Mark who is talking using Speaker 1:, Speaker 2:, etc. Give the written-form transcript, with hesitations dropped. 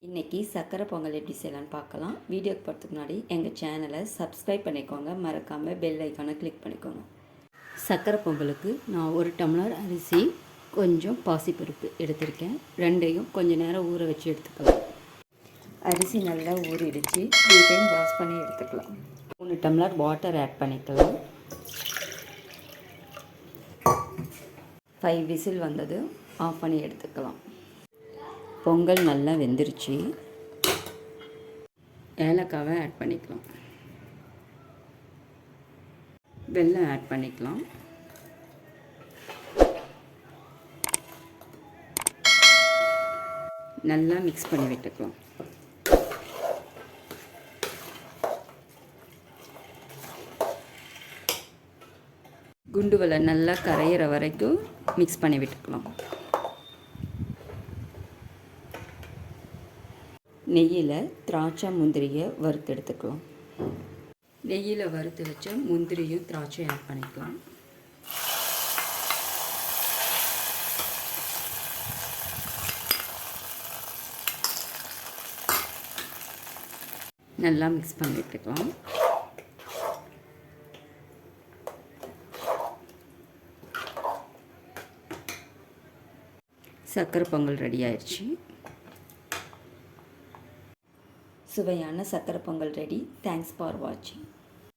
Speaker 1: இன்றைக்கி சக்கரை பொங்கல் எப்படி செய்யலான்னு பார்க்கலாம். வீடியோக்கு போகிறதுக்கு முன்னாடி எங்கள் சேனலை சப்ஸ்கிரைப் பண்ணிக்கோங்க, மறக்காமல் பெல் ஐக்கானை கிளிக் பண்ணிக்கோங்க. சக்கரை பொங்கலுக்கு நான் 1 டம்ளர் அரிசி, கொஞ்சம் பாசிப்பருப்பு எடுத்திருக்கேன். ரெண்டையும் கொஞ்சம் நேரம் ஊற வச்சு எடுத்துக்கலாம். அரிசி நல்லா ஊறிடுச்சு, 3 டைம் வாஷ் பண்ணி எடுத்துக்கலாம். 3 டம்ளர் வாட்டர் ஆட் பண்ணிக்கலாம். 5 விசில் வந்தது, ஆஃப் பண்ணி எடுத்துக்கலாம். பொங்கல் நல்லா வெந்துருச்சு. ஏலக்காவை ஆட் பண்ணிக்கலாம். வெல்லம் ஆட் பண்ணிக்கலாம். நல்லா மிக்ஸ் பண்ணி விட்டுக்கலாம். குண்டுவலை நல்லா கரையிற வரைக்கும் மிக்ஸ் பண்ணி விட்டுக்கலாம். நெய்யில் திராட்சை முந்திரியை வறுத்து எடுத்துக்கலாம். நெய்யில் வறுத்து வச்ச முந்திரியும் திராட்சையும் ஆட் பண்ணிக்கலாம். நல்லா மிக்ஸ் பண்ணி விட்டுக்கலாம். சக்கரை பொங்கல் ரெடி ஆயிடுச்சு. சுவையான சக்கரை பொங்கல் ரெடி. தேங்க்ஸ் ஃபார் வாட்சிங்.